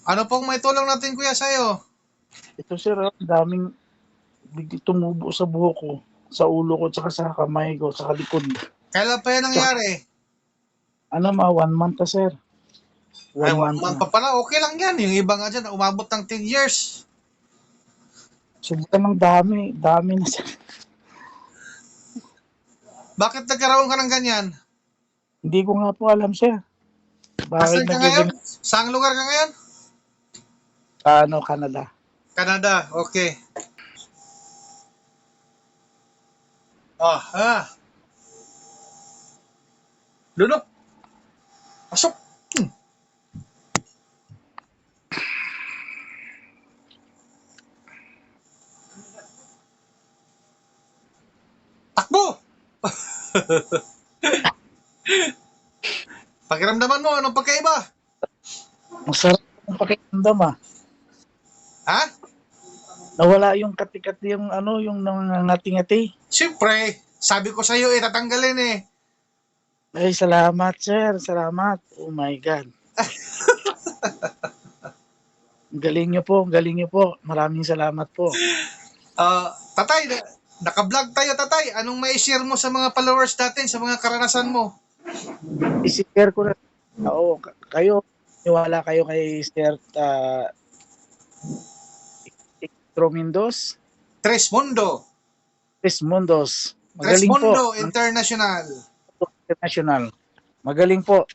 Ano pong may tulong natin kuya sa'yo? Ito sir, daming bigla tumubo sa buhok ko, sa ulo ko, tsaka sa kamay ko, sa likod. Kailan pa yan Tsaka, nangyari? ano 1 month na sir. Ay, 1 one month month na. pa pala. Okay lang yan. Yung iba nga dyan, umabot ng 10 years. Sobrang dami na sir. Bakit nagkaroon ka ng ganyan? Hindi ko nga po alam sir. Bakit Asan ka ngayon? nagaganyan Saang lugar ka ngayon? sa Canada? Canada. Okay. Ah. Lunok. Pasok. Hmm. Takbo! Pakiramdaman mo, anong pagkaiba? Masarap ang pakiramdam Ha? Nawala yung kati-kati yung yung nangangati-ngati. Siyempre, sabi ko sa'yo tatanggalin eh. Ay, salamat sir, salamat. Oh my God. Ang galing niyo po. Maraming salamat po. Tatay, naka-vlog tayo tatay. Anong may share mo sa mga followers natin, sa mga karanasan mo? I-share ko na. Oo, kayo, niwala kayo kay Sir Tromindos, Tres Mundo. Tres Mundos. Tres Magaling po. Mundo International. International. Magaling po.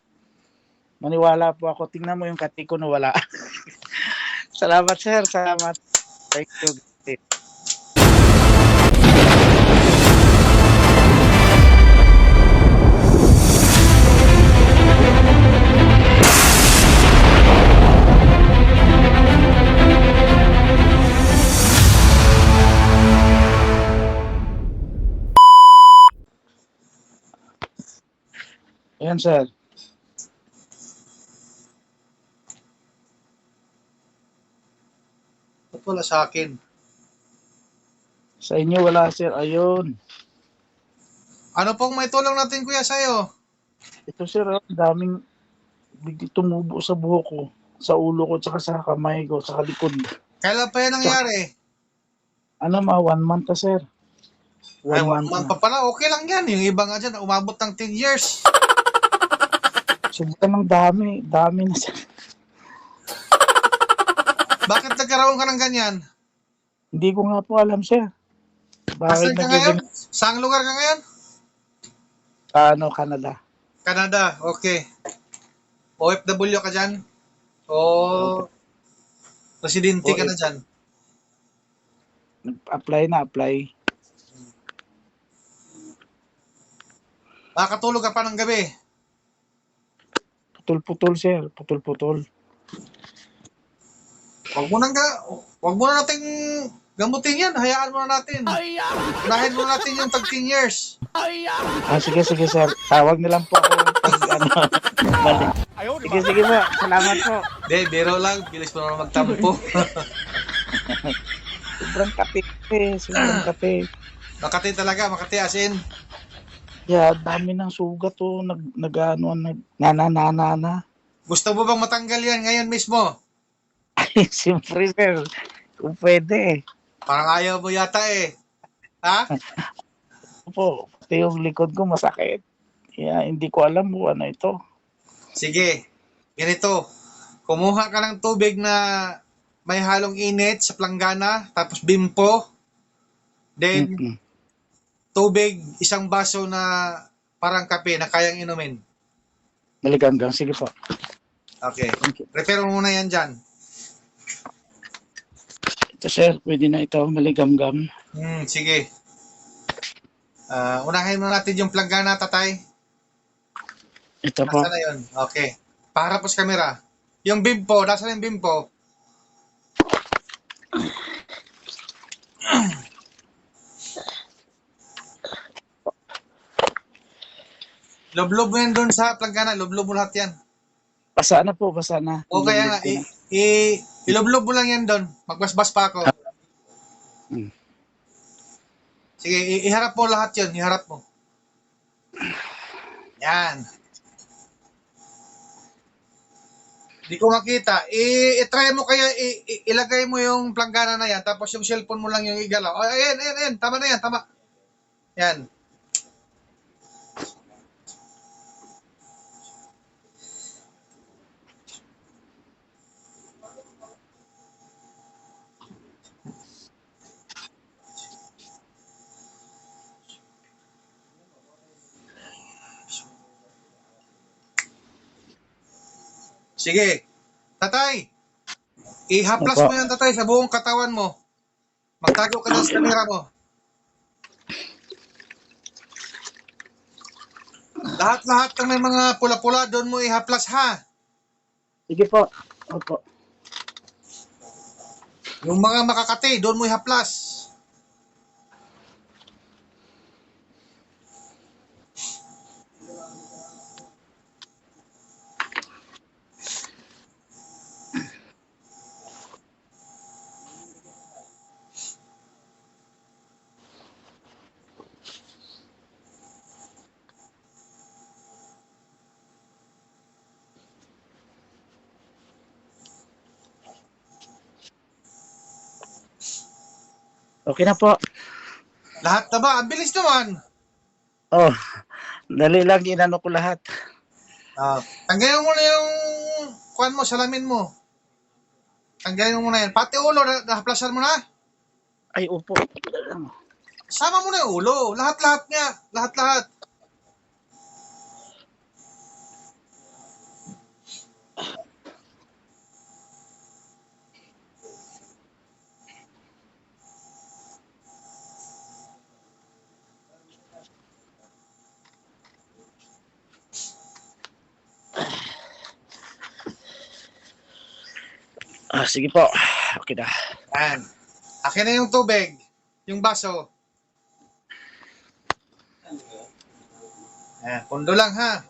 Maniwala po ako. Tingnan mo yung kati ko na wala. Salamat sir. Salamat. Thank you. Ayan sir. Ba't wala sa akin? Sa inyo wala sir. Ayun. Ano pong may tulong natin kuya sa'yo? Ito sir, daming bigla tumubo sa buhok ko, sa ulo ko, tsaka sa kamay ko, sa likod. Kailan pa yan Tsaka, nangyari? 1 month na sir. Ay, 1 one month month na. pa pala. Okay lang yan. Yung iba nga dyan, umabot ng 10 years. Sobrang dami na sir. Bakit nagkaroon ka ng ganyan? Hindi ko nga po alam sir. Bakit Asan ka ngayon? nagaganyan Saang lugar ka ngayon? sa Canada? Canada. Okay. OFW ka dyan? O Opo. residente O, ka na dyan? apply. Makakatulog ka pa ng gabi. Putol-putol sir, putol-putol. Wag mo na nating gamutin yan. Hayaan mo na natin. Unahin mo na natin yung tag 10 years. Sige sir. Tawag na lang po ako pag balik. Sige po. Salamat po. Biro lang. Bilis mo na magtampo. Sobrang kape. Makati talaga. Makati asin. Yeah, dami ng sugat nananana. Gusto mo bang matanggal yan ngayon mismo? Ay, siyempre sir. Kung pwede. Parang ayaw mo yata eh. Ha? Po, pati yung likod ko masakit. Kaya hindi ko alam kung ano ito. Sige. Ganito. Kumuha ka ng tubig na may halong init sa planggana. Tapos bimpo. Then, tubig, isang baso na parang kape na kayang inumin. Maliganggang. Sige po. Okay. Prepare mo muna yan dyan. Ito sir, pwede na ito. Maligamgam. Sige. Unahin mo natin yung planggana, tatay. Ito po. Nasaan na yun? Okay. Paharap mo sa camera. Yung bimpo, nasaan yung bimpo? Loblob mo yan doon sa planggana. Loblob mo lahat yan. Basa na po, basa na. O kaya nga, iloblob mo lang yan doon. Magbasbas pa ako. Sige, iharap mo lahat yun. Iharap mo. Yan. Di ko makita. I-try mo kaya, ilagay mo yung planggana na yan, tapos yung cellphone mo lang yung igalaw. Oh, ayan. Tama na yan, tama. Yan. Sige. Tatay, ihaplas Opo. mo yan, tatay, sa buong katawan mo. Magtago ka na sa kamera mo. Lahat-lahat ng may mga pula-pula, doon mo ihaplas, ha? Sige po. Opo. Yung mga makakati, doon mo ihaplas. Okay na po. Lahat na ba? Ang bilis naman. Oh, dali lang inano ko lahat. Tanggalin mo na yung kuan mo, salamin mo. Tanggalin mo na yan. Pati ulo, nahaplasan mo na. Ay, opo. Sama mo na yung ulo. Lahat-lahat niya. Lahat-lahat. Sige po. Okay na. Yan. Akin na yung tubig. Yung baso. Pundo lang, ha.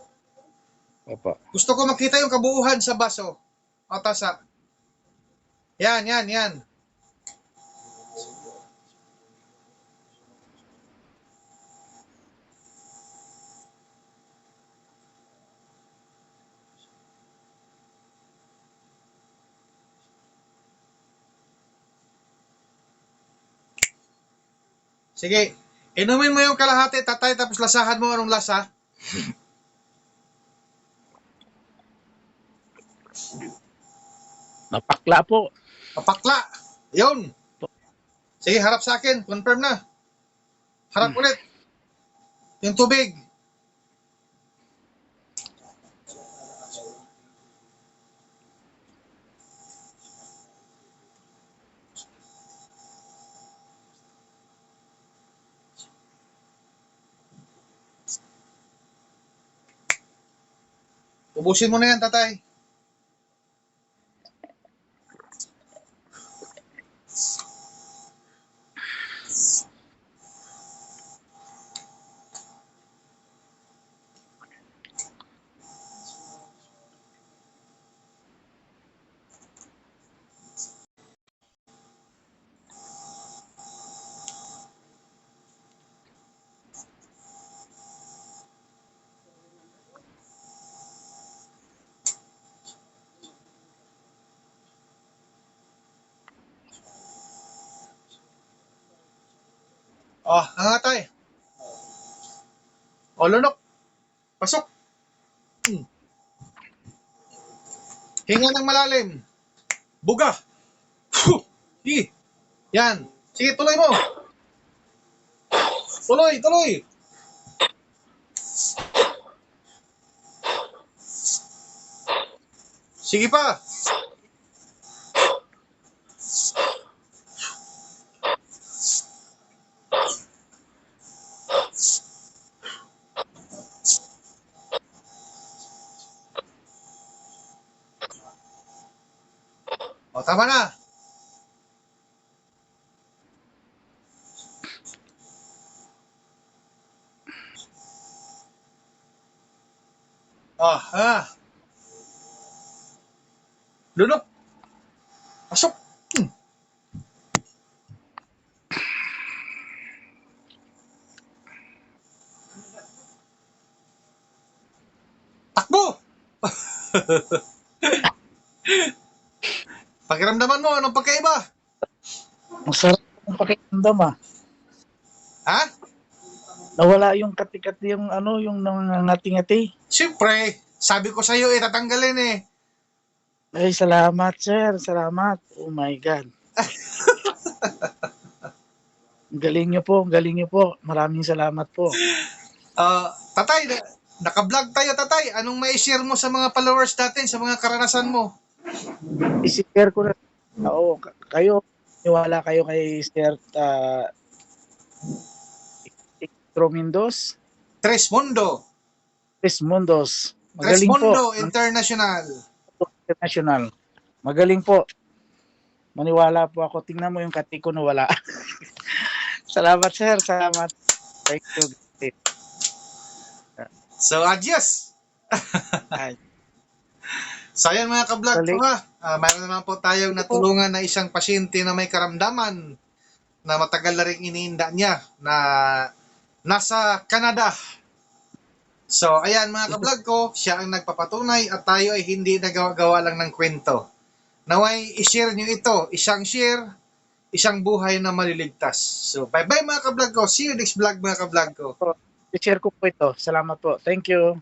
Opo. Gusto ko makita yung kabuuhan sa baso. O tasa. Yan. Sige. Inumin mo yung kalahati, tatay, tapos lasahan mo anong lasa. Napakla po. Papakla. Yun. Sige, harap sa akin. Confirm na. Harap ulit. Yung tubig. Ubusin mo na yan, tatay. Oh, nangatay. O, lunok. Pasok. Hinga ng malalim. Buga. Puh. Sige. Yan. Sige, tuloy mo. Tuloy. Sige pa. O, tama na. Ah. Lunok. Pasok. Takbo. Pakiramdaman mo, anong pagkaiba? Ang sarap ng pakiramdam ah. Ha? Nawala yung kati-kati yung ano, yung nangangati-ngati. Siyempre, sabi ko sa'yo tatanggalin eh. Ay, salamat sir, salamat. Oh my God. Ang galing niyo po, ang galing niyo po. Maraming salamat po. Tatay, naka-vlog tayo, tatay. Anong may share mo sa mga followers natin, sa mga karanasan mo? I-share ko na. Oo, kayo, niwala kayo kay Sir Tromindos, Tres Mundo. Tres Mundos. Tres Magaling po. Mundo International. International. Magaling po. Maniwala po ako. Tingnan mo yung kati ko na wala. Salamat sir. Salamat. Thank you. So, adios! Ay, So, ayan mga ka-vlog ko Balik. ha. Mayroon naman po tayong natulungan na isang pasyente na may karamdaman na matagal na rin iniinda niya na nasa Canada. So, ayan mga ka-vlog ko, siya ang nagpapatunay at tayo ay hindi nagawa lang ng kwento. Naway, i-share nyo ito. Isang share, isang buhay na maliligtas. So, bye-bye mga ka-vlog ko. See you next vlog mga ka-vlog ko. I-share ko po ito. Salamat po. Thank you.